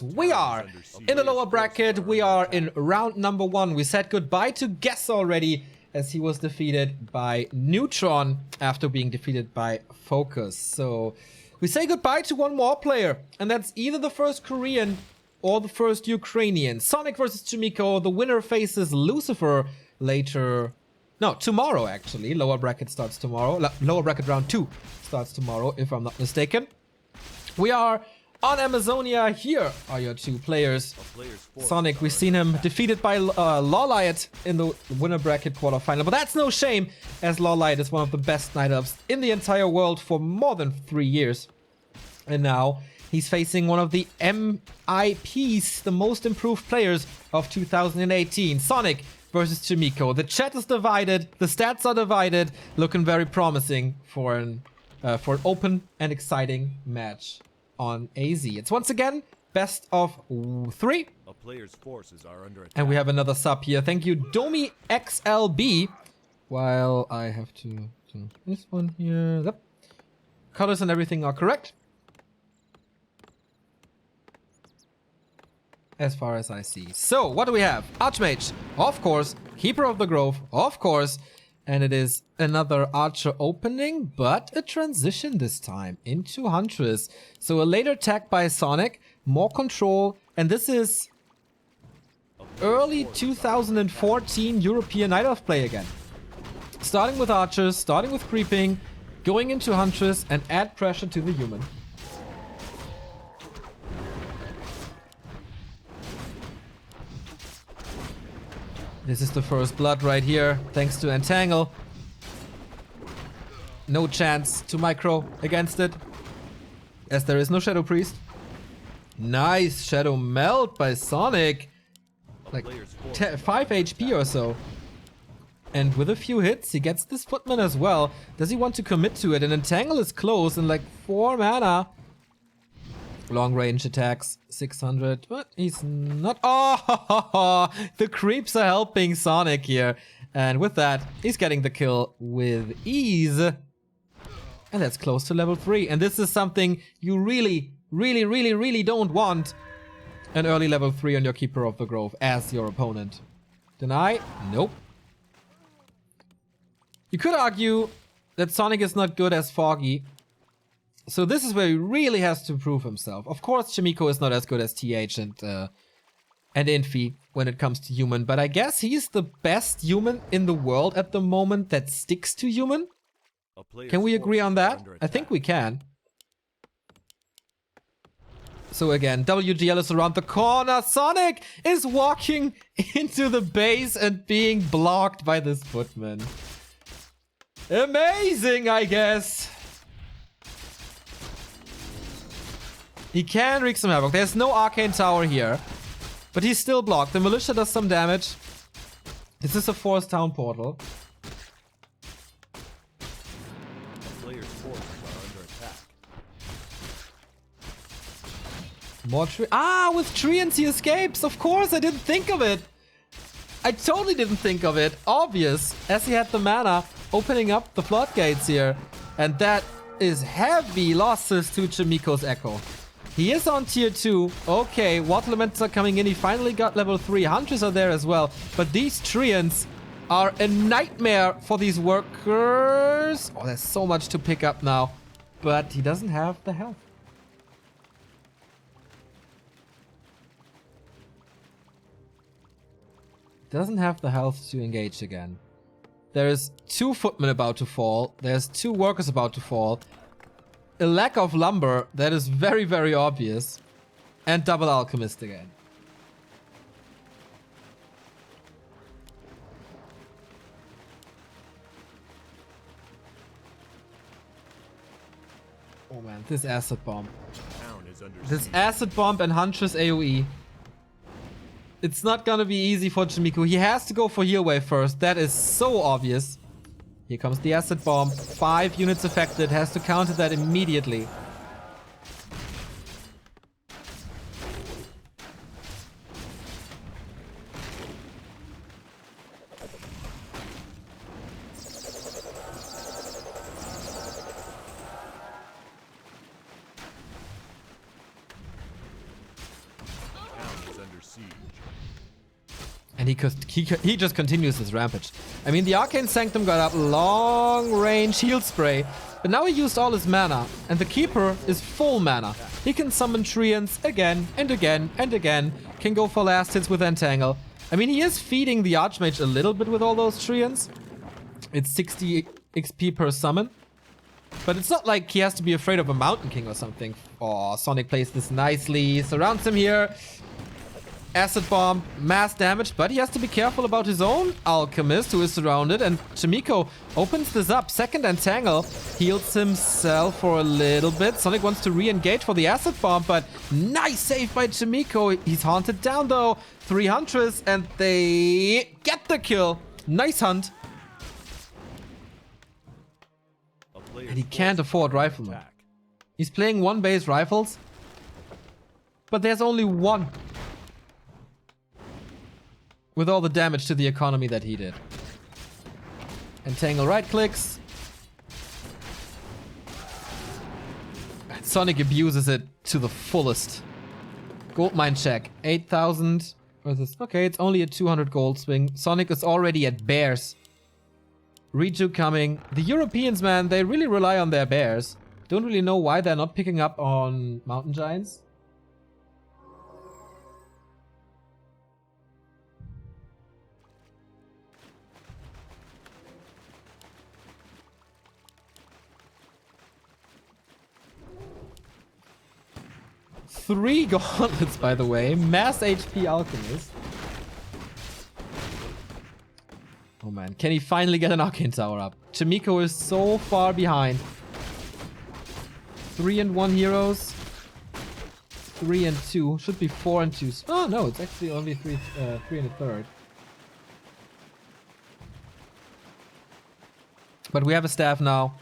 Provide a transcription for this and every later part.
We are in the lower bracket. We are in round number 1. We said goodbye to Guess already as he was defeated by Neutron after being defeated by Focus. So we say goodbye to one more player, and that's either the first Korean or the first Ukrainian. Sonik versus Chaemiko. The winner faces Lucifer later. No, tomorrow actually. Lower bracket starts tomorrow. Lower bracket round 2 starts tomorrow, if I'm not mistaken. We are on Amazonia. Here are your two players. Sonik, we've seen him defeated by Lawlight in the winner bracket quarterfinal. But that's no shame, as Lawlight is one of the best Night Elves in the entire world for more than 3 years. And now he's facing one of the MIPs, the most improved players of 2018. Sonik versus Chaemiko. The chat is divided. The stats are divided. Looking very promising for an open and exciting match on AZ. It's once again best of 3. A player's forces are under attack. And we have another sub here. Thank you, Domi XLB. While I have to do this one here. Yep. Colors and everything are correct, as far as I see. So, what do we have? Archmage, of course. Keeper of the Grove, of course. And it is another Archer opening, but a transition this time into Huntress. So a later attack by Sonik, more control, and this is early 2014 European Night Elf play again. Starting with Archers, starting with creeping, going into Huntress, and add pressure to the human. This is the first blood right here, thanks to Entangle. No chance to micro against it, as there is no Shadow Priest. Nice Shadow Melt by Sonik. Like 5 HP or so. And with a few hits, he gets this Footman as well. Does he want to commit to it? And Entangle is close in like 4 mana. Long range attacks, 600, but he's not. Oh, the creeps are helping Sonik here. And with that, he's getting the kill with ease. And that's close to level 3. And this is something you really don't want. An early level 3 on your Keeper of the Grove as your opponent. Deny? Nope. You could argue that Sonik is not good as Foggy. So this is where he really has to prove himself. Of course, Chaemiko is not as good as TH and Infi when it comes to human, but I guess he's the best human in the world at the moment that sticks to human. Can we agree on that? I think we can. So again, WGL is around the corner. Sonik is walking into the base and being blocked by this Footman. Amazing, I guess. He can wreak some havoc. There's no Arcane Tower here, but he's still blocked. The Militia does some damage. This is a Forest Town portal. Player's forces are under attack. More tree. Ah, with Treants he escapes. Of course, I didn't think of it. I totally didn't think of it. Obvious, as he had the mana opening up the floodgates here. And that is heavy losses to Chaemiko's Echo. He is on tier 2. Okay, Water Elementals are coming in. He finally got level 3. Hunters are there as well. But these Treants are a nightmare for these workers. Oh, there's so much to pick up now. But he doesn't have the health. Doesn't have the health to engage again. There's 2 Footmen about to fall. There's 2 workers about to fall. A lack of lumber, that is very obvious. And double alchemist again. Oh man, this acid bomb. This acid bomb and Huntress AoE. It's not gonna be easy for Chaemiko. He has to go for heal wave first. That is so obvious. Here comes the acid bomb. 5 units affected. Has to counter that immediately. siege. And he just continues his rampage. I mean, the Arcane Sanctum got up long-range heal spray, but now he used all his mana, and the Keeper is full mana. He can summon Treants again and again and again, can go for last hits with Entangle. I mean, he is feeding the Archmage a little bit with all those Treants. It's 60 XP per summon. But it's not like he has to be afraid of a Mountain King or something. Oh, Sonik plays this nicely, surrounds him here. Acid Bomb, mass damage, but he has to be careful about his own Alchemist, who is surrounded. And Chaemiko opens this up. Second Entangle, heals himself for a little bit. Sonik wants to re-engage for the Acid Bomb, but nice save by Chaemiko. He's haunted down though. 3 Huntress, and they get the kill. Nice hunt. And he can't afford Rifleman. He's playing 1 base rifles, but there's only 1. With all the damage to the economy that he did. Entangle right clicks. And Sonik abuses it to the fullest. Gold mine check. 8,000. Okay, it's only a 200 gold swing. Sonik is already at bears. Reju coming. The Europeans, man, they really rely on their bears. Don't really know why they're not picking up on mountain giants. Three gauntlets, by the way. Mass HP Alchemist. Oh man, can he finally get an Arcane Tower up? Chaemiko is so far behind. 3 and 1 heroes. 3 and 2. Should be 4 and 2. Oh no, it's actually only 3 and a third. But we have a staff now.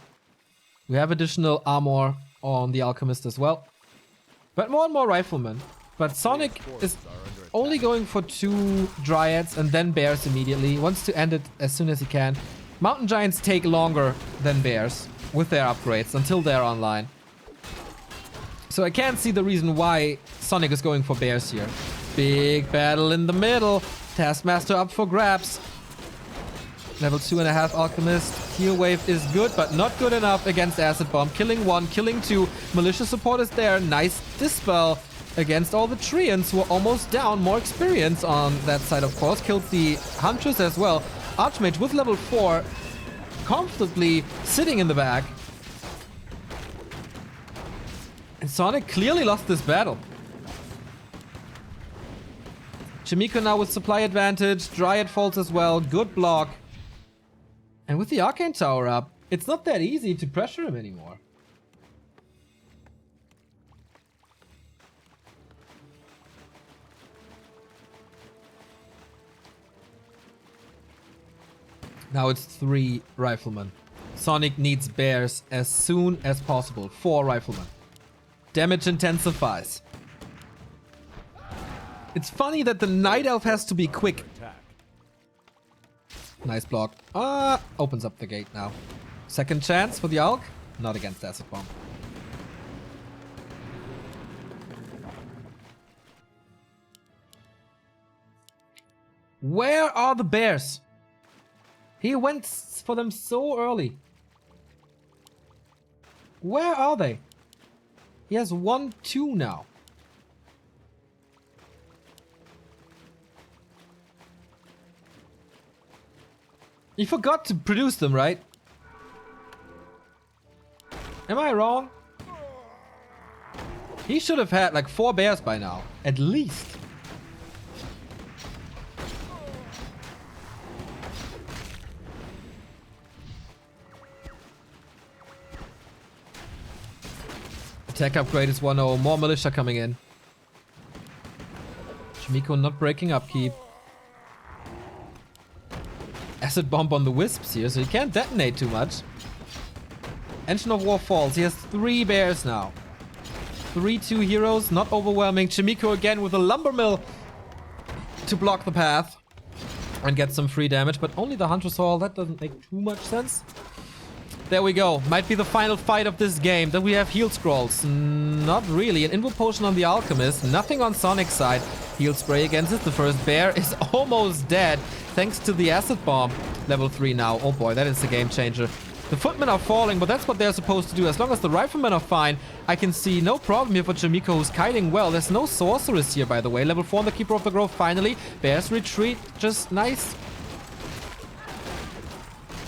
We have additional armor on the Alchemist as well. But more and more Riflemen. But Sonik is only going for 2 Dryads and then Bears immediately. Wants to end it as soon as he can. Mountain Giants take longer than Bears with their upgrades until they're online. So I can't see the reason why Sonik is going for Bears here. Big battle in the middle. Taskmaster up for grabs. Level 2.5 Alchemist. Heal Wave is good, but not good enough against Acid Bomb. Killing 1, killing 2. Malicious support is there. Nice Dispel against all the Treants who are almost down. More experience on that side, of course. Killed the Huntress as well. Archmage with level 4 comfortably sitting in the back. And Sonik clearly lost this battle. Chaemiko now with supply advantage. Dryad falls as well. Good block. And with the Arcane Tower up, it's not that easy to pressure him anymore. Now it's 3 Riflemen. Sonik needs Bears as soon as possible. 4 Riflemen. Damage intensifies. It's funny that the Night Elf has to be quick. Nice block. Opens up the gate now. Second chance for the Alch. Not against Acid Bomb. Where are the Bears? He went for them so early. Where are they? He has 1-2 now. He forgot to produce them, right? Am I wrong? He should have had like 4 Bears by now, at least. Attack upgrade is 1-0. More militia coming in. Chaemiko not breaking upkeep. Acid Bomb on the Wisps here, so he can't detonate too much. Engine of War falls. He has 3 Bears now. 3-2 heroes, not overwhelming. Chaemiko again with a Lumber Mill to block the path and get some free damage, but only the Huntress Hall. That doesn't make too much sense. There we go. Might be the final fight of this game. Then we have heal scrolls. Not really. An Invo Potion on the Alchemist. Nothing on Sonic's side. Heal spray against it. The first bear is almost dead thanks to the acid bomb. Level 3 now. Oh boy, that is a game changer. The footmen are falling, but that's what they're supposed to do. As long as the riflemen are fine, I can see no problem here for Chaemiko, who's kiting well. There's no sorceress here, by the way. Level 4 on the Keeper of the Grove, finally. Bears retreat, just nice.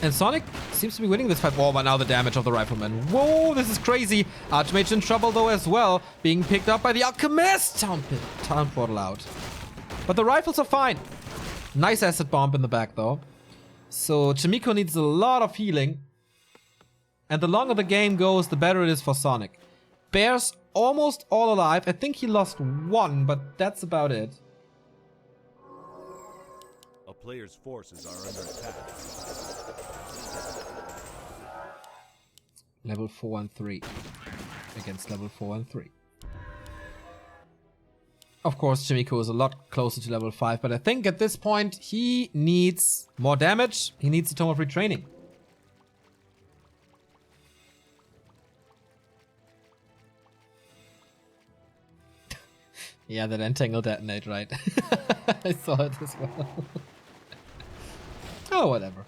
And Sonik seems to be winning this fight. Oh, but now the damage of the rifleman. Whoa, this is crazy. Archmage in trouble, though, as well. Being picked up by the Alchemist. Town portal out. But the rifles are fine. Nice acid bomb in the back, though. So Chaemiko needs a lot of healing. And the longer the game goes, the better it is for Sonik. Bears almost all alive. I think he lost one, but that's about it. A player's forces are under attack. Level 4 and 3. Against level 4 and 3. Of course, Chaemiko is a lot closer to level 5, but I think at this point, he needs more damage. He needs a Tome of Retraining. Yeah, that Entangle detonate, right? I saw it as well. Oh, whatever.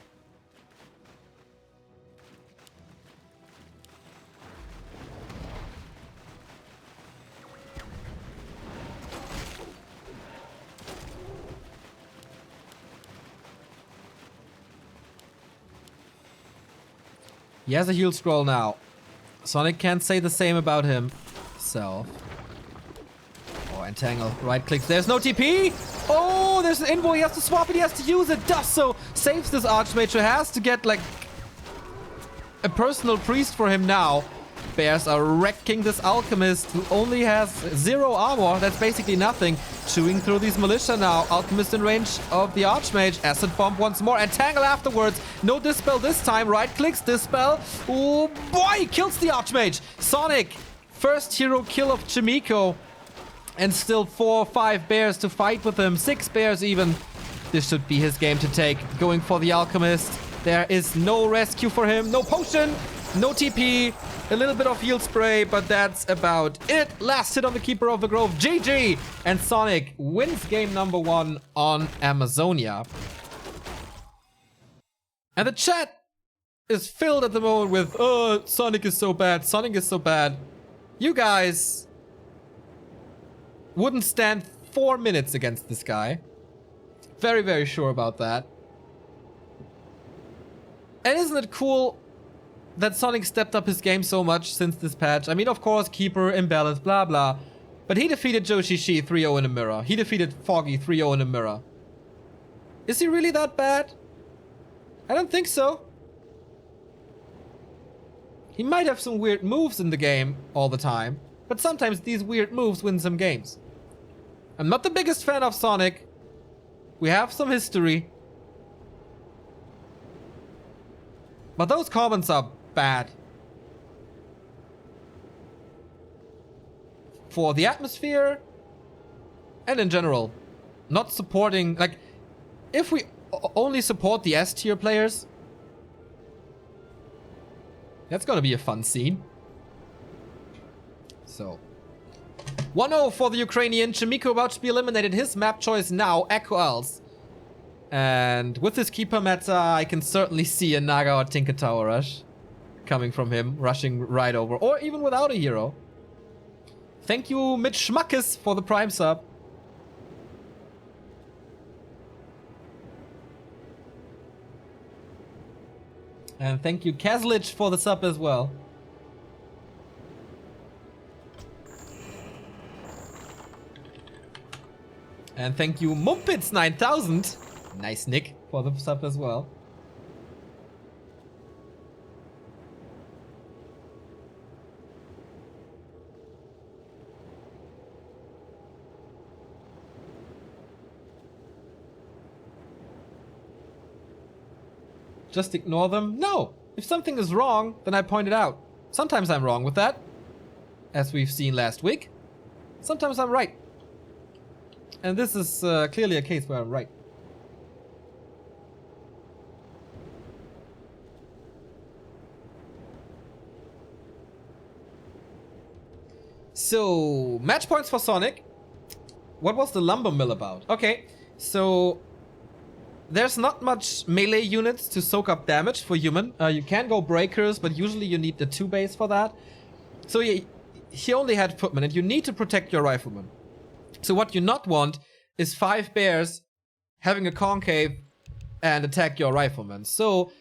He has a heal scroll now. Sonik can't say the same about himself. Entangle, right clicks, there's no TP! Oh, there's an invo, he has to swap it, he has to use it, does so! Saves this Archmage, who has to get like a personal priest for him now. Bears are wrecking this Alchemist, who only has 0 armor, that's basically nothing. Chewing through these militia now, Alchemist in range of the Archmage, acid bomb once more, Entangle afterwards, no Dispel this time, right clicks, Dispel, oh boy, kills the Archmage! Sonik, first hero kill of Chaemiko. And still 4 or 5 bears to fight with him. 6 bears even. This should be his game to take. Going for the Alchemist. There is no rescue for him. No potion. No TP. A little bit of heal spray. But that's about it. Last hit on the Keeper of the Grove. GG. And Sonik wins game number 1 on Amazonia. And the chat is filled at the moment with, oh, Sonik is so bad. Sonik is so bad. You guys wouldn't stand 4 minutes against this guy. Very, very sure about that. And isn't it cool that Sonik stepped up his game so much since this patch? I mean, of course, Keeper, imbalance, blah, blah. But he defeated Joshishi 3-0 in a mirror. He defeated Foggy 3-0 in a mirror. Is he really that bad? I don't think so. He might have some weird moves in the game all the time. But sometimes these weird moves win some games. I'm not the biggest fan of Sonik. We have some history. But those comments are bad. For the atmosphere and in general. Not supporting, like, if we only support the S tier players, that's gonna be a fun scene. So 1-0 for the Ukrainian. Chaemiko about to be eliminated. His map choice now, Echo Else. And with this Keeper meta, I can certainly see a Naga or Tinker Tower rush coming from him, rushing right over, or even without a hero. Thank you, Mitch Schmackes, for the Prime sub. And thank you, Kazlich, for the sub as well. And thank you, Mumpitz9000. Nice Nick for the sub as well. Just ignore them? No! If something is wrong, then I point it out. Sometimes I'm wrong with that, as we've seen last week. Sometimes I'm right. And this is clearly a case where I'm right. So, match points for Sonik. what was the lumber mill about? Okay, so there's not much melee units to soak up damage for human. You can go breakers, but usually you need the 2 base for that. So he only had footmen, and you need to protect your riflemen. So what you not want is 5 bears having a concave and attack your riflemen. So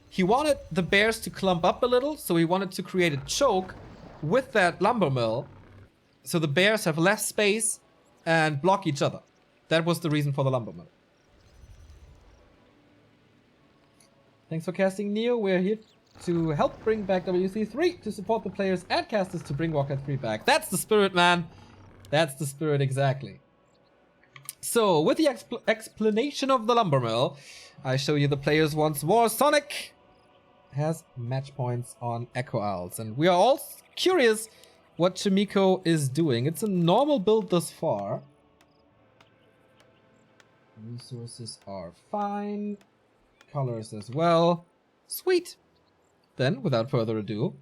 he wanted the bears to clump up a little, so he wanted to create a choke with that lumber mill, so the bears have less space and block each other. That was the reason for the lumber mill. Thanks for casting Neo. We're here to help bring back WC3 to support the players and casters to bring Warcraft 3 back. That's the spirit, man. That's the spirit, exactly. So, with the explanation of the lumber mill, I show you the players once more. Sonik has match points on Echo Owls, and we are all curious what Chaemiko is doing. It's a normal build thus far. Resources are fine. Colors as well. Sweet. Then, without further ado,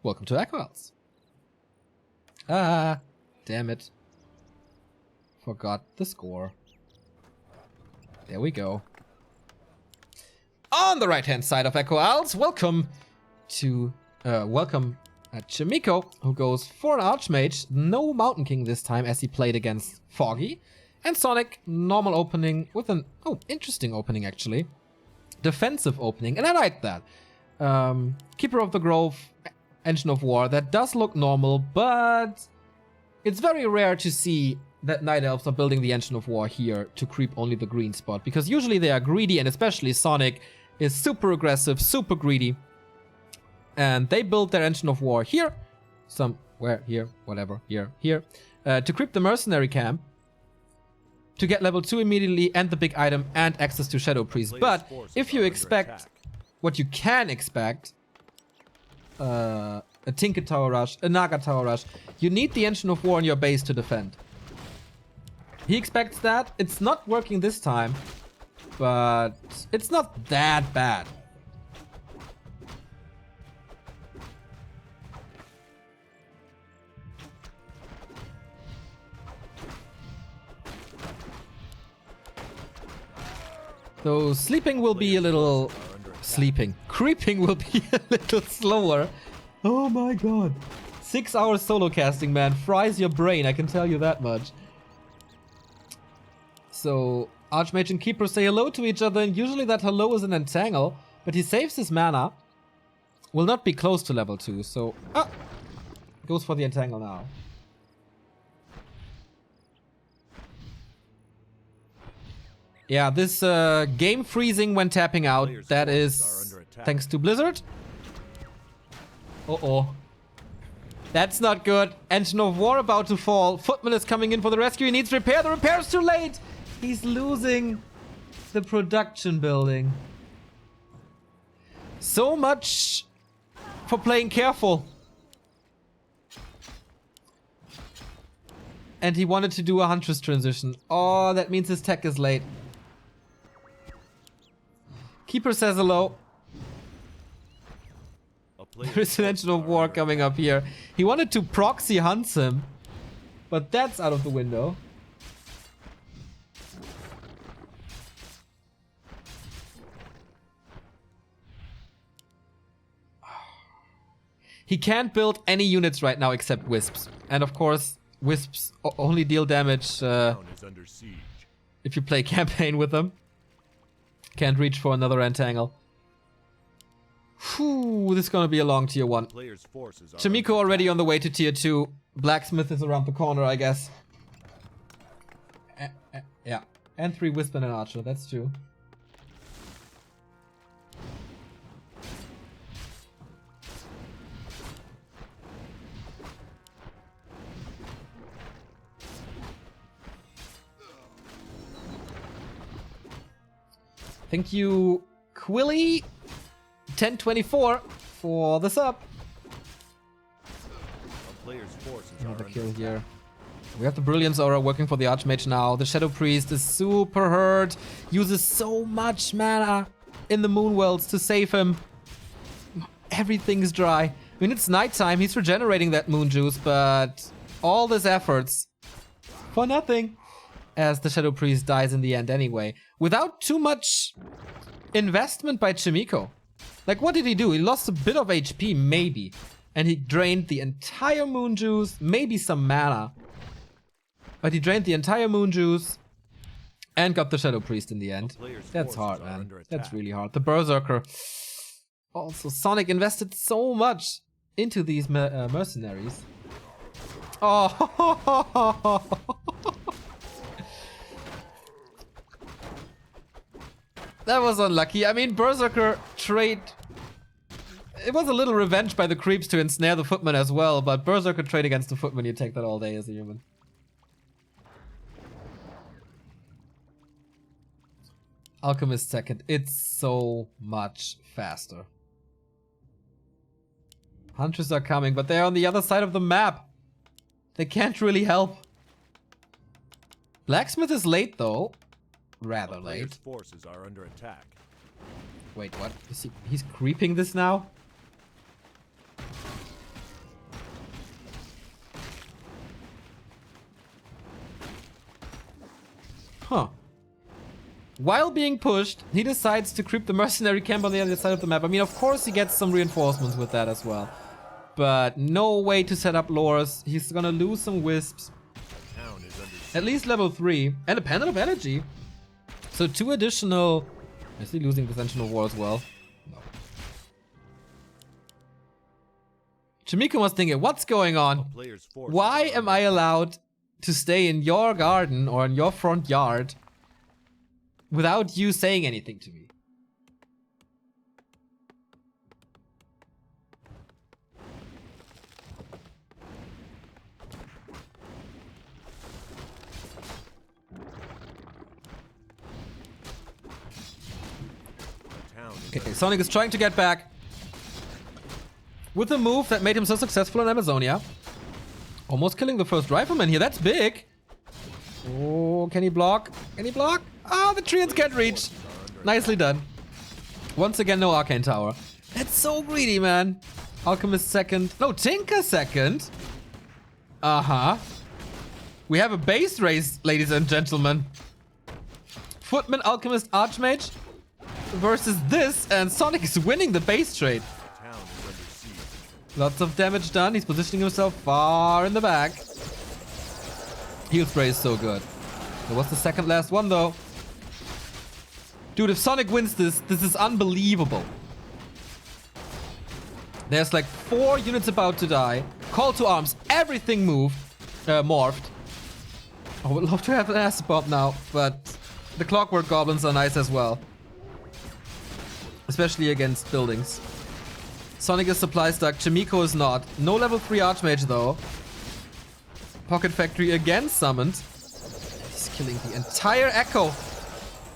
welcome to Echo Owls. Ah, damn it. Forgot the score. There we go. On the right-hand side of Echo Owls, welcome Chaemiko, who goes for an Archmage. No Mountain King this time, as he played against Foggy. And Sonik, normal opening with an, interesting opening actually. Defensive opening, and I like that. Keeper of the Grove, Engine of War, that does look normal, but it's very rare to see that Night Elves are building the Engine of War here to creep only the green spot, because usually they are greedy, and especially Sonik is super aggressive, super greedy. And they build their Engine of War here, somewhere here, whatever, here, to creep the mercenary camp, to get level 2 immediately and the big item and access to Shadow Priest. But if you expect what you can expect, a Tinker Tower Rush, a Naga Tower Rush, you need the Engine of War in your base to defend. He expects that. It's not working this time, but it's not that bad. So sleeping will be a little... Creeping will be a little slower. Oh my god. 6 hours solo casting, man. Fries your brain, I can tell you that much. So, Archmage and Keeper say hello to each other, and usually that hello is an entangle, but he saves his mana. Will not be close to level 2, so... goes for the entangle now. Yeah, this game freezing when tapping out, that is thanks to Blizzard. Uh-oh. That's not good. Engine of War about to fall. Footman is coming in for the rescue. He needs repair. The repair's too late. He's losing the production building. So much for playing careful. And he wanted to do a Huntress transition. Oh, that means his tech is late. Keeper says hello. There's an Engine of War coming up here. He wanted to proxy hunts him, but that's out of the window. He can't build any units right now except Wisps. And of course, Wisps only deal damage if you play campaign with them. Can't reach for another entangle. Whew, this is gonna be a long tier 1. Chaemiko already on the way to tier 2. Blacksmith is around the corner, I guess. Yeah. And 3 Wisp and an Archer, that's true. Thank you, Quilly 1024 for the sub. Another kill here. We have the Brilliance Aura working for the Archmage now. The Shadow Priest is super hurt. Uses so much mana in the Moon Worlds to save him. Everything's dry. I mean, it's nighttime. He's regenerating that moon juice, but all these efforts for nothing, as the Shadow Priest dies in the end anyway, without too much investment by Chaemiko. Like, what did he do? He lost a bit of HP, maybe, and he drained the entire Moon Juice, maybe some mana, but he drained the entire Moon Juice and got the Shadow Priest in the end. That's hard, man. That's really hard. The Berserker. Also, Sonik invested so much into these mercenaries. Oh, that was unlucky. I mean, Berserker trade. It was a little revenge by the creeps to ensnare the footman as well, but Berserker trade against the footman, you take that all day as a human. Alchemist second. It's so much faster. Hunters are coming, but they're on the other side of the map. They can't really help. Blacksmith is late though. Rather late. Forces are under attack. Wait, what? Is he's creeping this now? Huh. While being pushed, he decides to creep the mercenary camp on the other side of the map. I mean, of course he gets some reinforcements with that as well. But no way to set up lures. He's gonna lose some wisps. At least level 3. And a panel of energy. So 2 additional... Is he losing Ascension of War as well? No. Chaemiko was thinking, what's going on? Why am I allowed to stay in your garden or in your front yard without you saying anything to me? Okay, Sonik is trying to get back with a move that made him so successful in Amazonia. Almost killing the first rifleman here. That's big. Oh, can he block? Can he block? Ah, the treants can't reach. Nicely done. Once again, no Arcane Tower. That's so greedy, man. Alchemist second. No, Tinker second. Uh-huh. We have a base race, ladies and gentlemen. Footman, Alchemist, Archmage versus this, and Sonik is winning the base trade. Lots of damage done. He's positioning himself far in the back. Heal spray is so good. It was the second last one though. Dude, if Sonik wins this, this is unbelievable. There's like 4 units about to die. Call to arms. Everything moved. Morphed. I would love to have an acid bomb now, but the clockwork goblins are nice as well. Especially against buildings. Sonik is supply stuck. Chaemiko is not. No level 3 Archmage though. Pocket Factory again summoned. He's killing the entire Echo.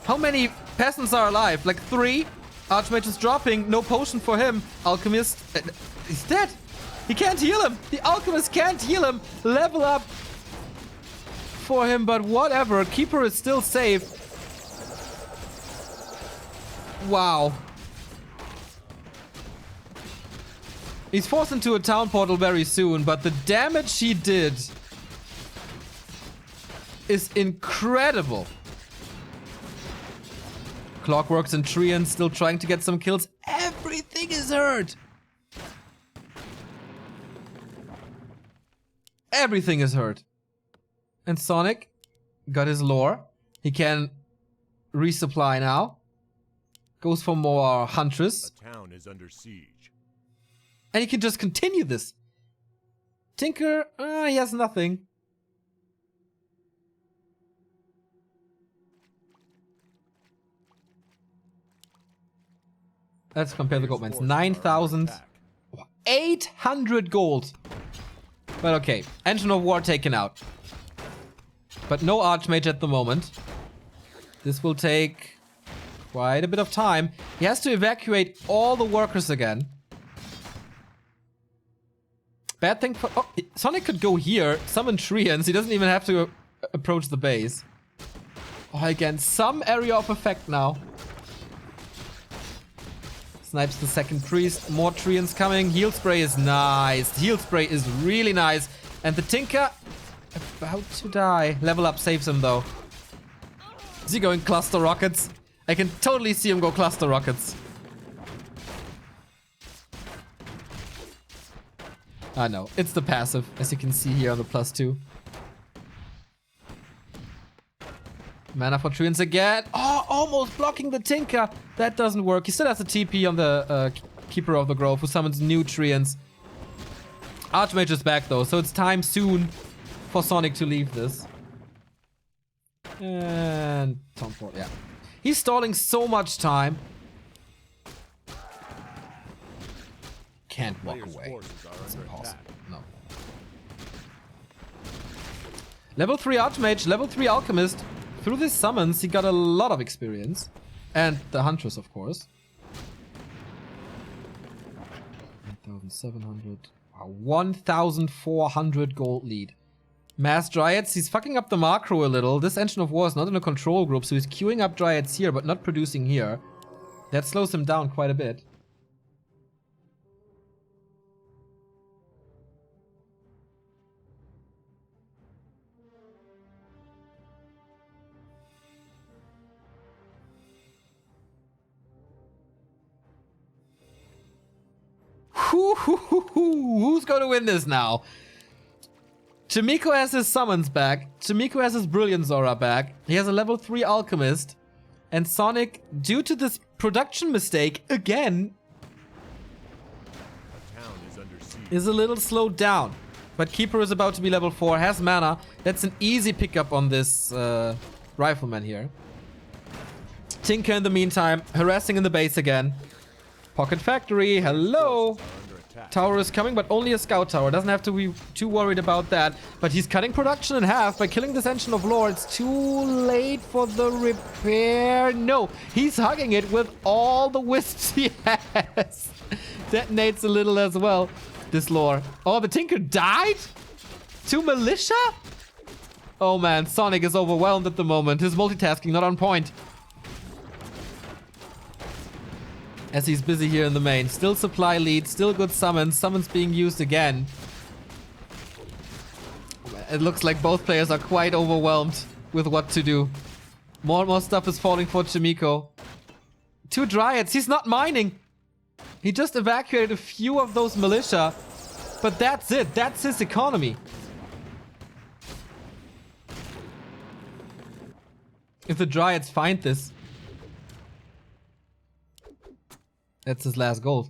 How many peasants are alive? Like 3? Archmage is dropping. No potion for him. Alchemist. He's dead. He can't heal him. The Alchemist can't heal him. Level up for him, but whatever. Keeper is still safe. Wow. He's forced into a town portal very soon, but the damage he did is incredible. Clockworks and Treants still trying to get some kills. Everything is hurt. Everything is hurt. And Sonik got his lore. He can resupply now. Goes for more Huntress. A town is under siege. And he can just continue this. Tinker, he has nothing. Let's compare the gold mines. 9,000. 800 gold. But okay. Engine of War taken out. But no Archmage at the moment. This will take quite a bit of time. He has to evacuate all the workers again. Bad thing for... Oh, Sonik could go here, summon Treants. He doesn't even have to approach the base. Oh, again, some area of effect now. Snipes the second priest. More Treants coming. Heal spray is nice. Heal spray is really nice. And the Tinker... about to die. Level up saves him though. Is he going cluster rockets? I can totally see him go cluster rockets. Ah no, it's the passive, as you can see here on the +2. Mana for Treants again. Oh, almost blocking the Tinker. That doesn't work. He still has a TP on the Keeper of the Grove, who summons new Treants. Archmage is back though, so it's time soon for Sonik to leave this. And Tomport, yeah. He's stalling so much time. Can't walk away. It's impossible. No. Level 3 Archmage, level 3 Alchemist. Through these summons, he got a lot of experience. And the Huntress, of course. 1,700. Wow, 1,400 gold lead. Mass Dryads, he's fucking up the macro a little. This Engine of War is not in a control group, so he's queuing up Dryads here, but not producing here. That slows him down quite a bit. Who's going to win this now? Chaemiko has his summons back. Chaemiko has his Brilliant Zora back. He has a level 3 Alchemist. And Sonik, due to this production mistake, again, is a little slowed down. But Keeper is about to be level 4, has mana. That's an easy pickup on this Rifleman here. Tinker in the meantime, harassing in the base again. Pocket Factory, hello! Tower is coming, but only a scout tower. Doesn't have to be too worried about that. But he's cutting production in half by killing this Engine of Lore. It's too late for the repair. No, he's hugging it with all the wisps he has. Detonates a little as well, this Lore. Oh, the Tinker died? To Militia? Oh man, Sonik is overwhelmed at the moment. His multitasking not on point. As he's busy here in the main. Still supply lead, still good summons. Summons being used again. It looks like both players are quite overwhelmed with what to do. More and more stuff is falling for Chaemiko. 2 Dryads, he's not mining. He just evacuated a few of those militia. But that's it, that's his economy. If the Dryads find this, that's his last gold.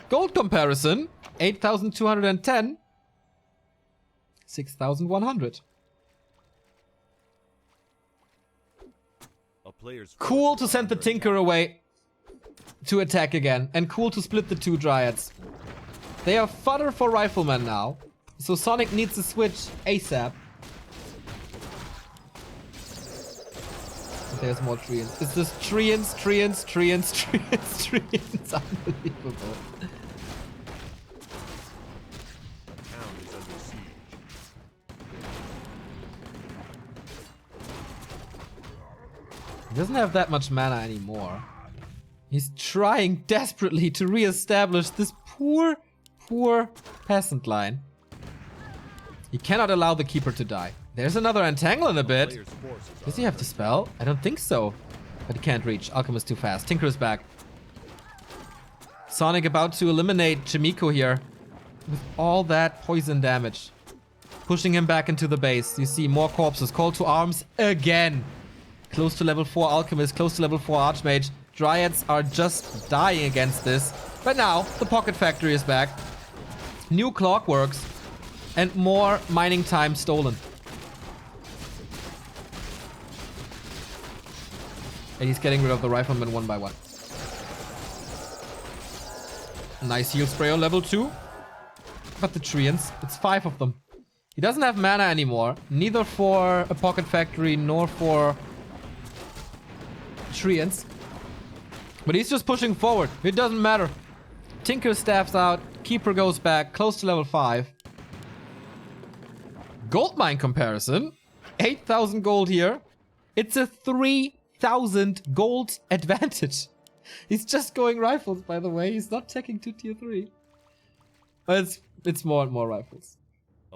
Gold comparison. 8,210. 6,100. Cool to send the Tinker away to attack again. And cool to split the 2 Dryads. They are fodder for Rifleman now. So Sonik needs to switch ASAP. There's more Treants. It's just Treants. Unbelievable. He doesn't have that much mana anymore. He's trying desperately to re-establish this poor peasant line. He cannot allow the Keeper to die. There's another Entangle in a bit. Does he have the spell? I don't think so. But he can't reach. Alchemist too fast. Tinker is back. Sonik about to eliminate Chaemiko here. With all that poison damage. Pushing him back into the base. You see more corpses. Call to arms again. Close to level 4 Alchemist. Close to level 4 Archmage. Dryads are just dying against this. But now, the Pocket Factory is back. New Clockworks. And more mining time stolen. And he's getting rid of the Rifleman one by one. Nice heal spray on level 2. But the Treants, it's 5 of them. He doesn't have mana anymore. Neither for a Pocket Factory nor for Treants. But he's just pushing forward. It doesn't matter. Tinker staffs out. Keeper goes back. Close to level 5. Gold mine comparison. 8,000 gold here. It's a 3,000 gold advantage. He's just going rifles, by the way. He's not taking to tier 3. But it's more and more rifles.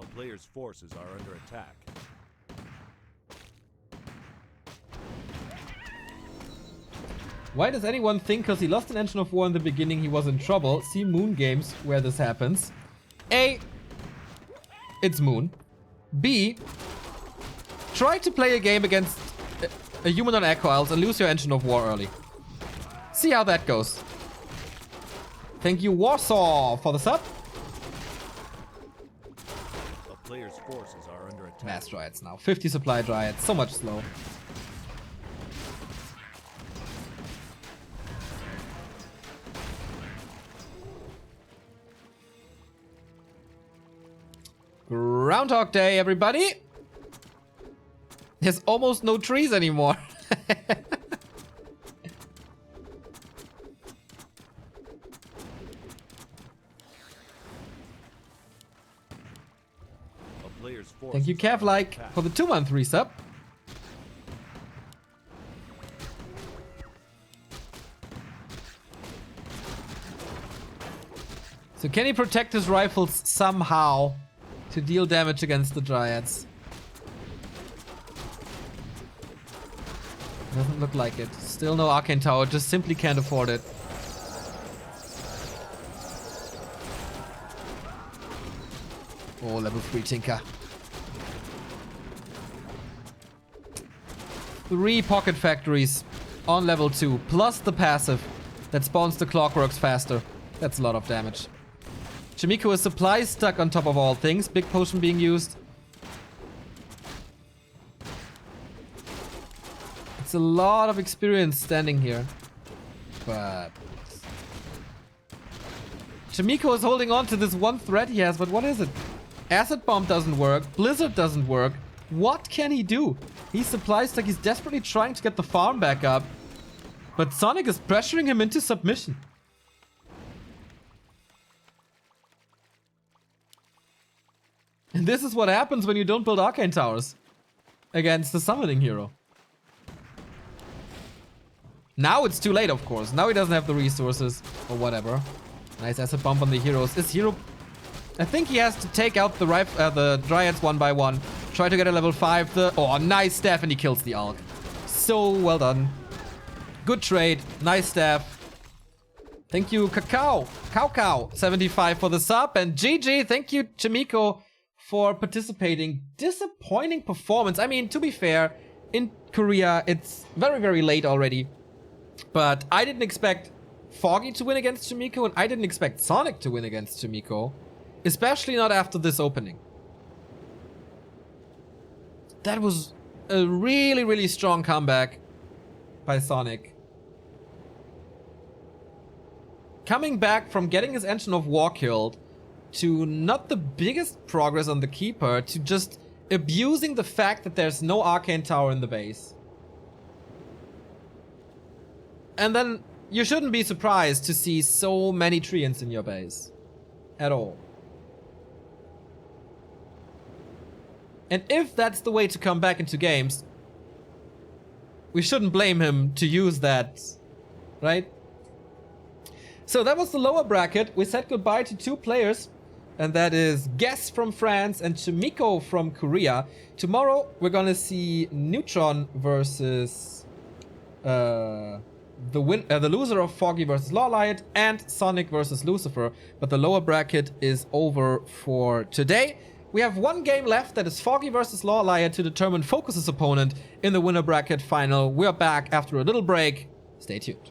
A player's forces are under attack. Why does anyone think because he lost an Engine of War in the beginning he was in trouble? See Moon games where this happens. A, it's Moon. B, try to play a game against a human on Echo Isles and lose your Engine of War early. See how that goes. Thank you, Warsaw, for the sub. A player's forces are under attack. Mass Dryads now. 50 supply Dryads. So much slow. Groundhog Day, everybody. There's almost no trees anymore. Thank you, Kev-like, for the 2-month resub. So can he protect his rifles somehow to deal damage against the Dryads? Doesn't look like it. Still no Arcane Tower, just simply can't afford it. Oh, level 3 Tinker. 3 pocket factories on level 2, plus the passive that spawns the clockworks faster. That's a lot of damage. Chaemiko is supply stuck on top of all things. Big potion being used. It's a lot of experience standing here. But Chaemiko is holding on to this one threat he has, but what is it? Acid Bomb doesn't work. Blizzard doesn't work. What can he do? He's supply stuck. He's desperately trying to get the farm back up. But Sonik is pressuring him into submission. And this is what happens when you don't build Arcane Towers against the summoning hero. Now it's too late, of course. Now he doesn't have the resources or whatever. Nice acid bump on the heroes. Is hero... I think he has to take out the Dryads one by one. Try to get a level 5. Oh, nice staff, and he kills the Alk. So well done. Good trade. Nice staff. Thank you, Cow 75 for the sub. And GG, thank you, Chaemiko, for participating. Disappointing performance. I mean, to be fair, in Korea, it's very, very late already. But I didn't expect Foggy to win against Chaemiko, and I didn't expect Sonik to win against Chaemiko. Especially not after this opening. That was a really, really strong comeback by Sonik. Coming back from getting his Engine of War killed to not the biggest progress on the Keeper to just abusing the fact that there's no Arcane Tower in the base. And then you shouldn't be surprised to see so many Treants in your base. At all. And if that's the way to come back into games, we shouldn't blame him to use that, right? So that was the lower bracket. We said goodbye to 2 players, and that is Guess from France and Chaemiko from Korea. Tomorrow we're gonna see Neutron versus the loser of Foggy versus Lawlight and Sonik versus Lucifer. But the lower bracket is over for today. We have 1 game left, that is Foggy versus Lawlight, to determine Focus's opponent in the winner bracket final. We're back after a little break. Stay tuned.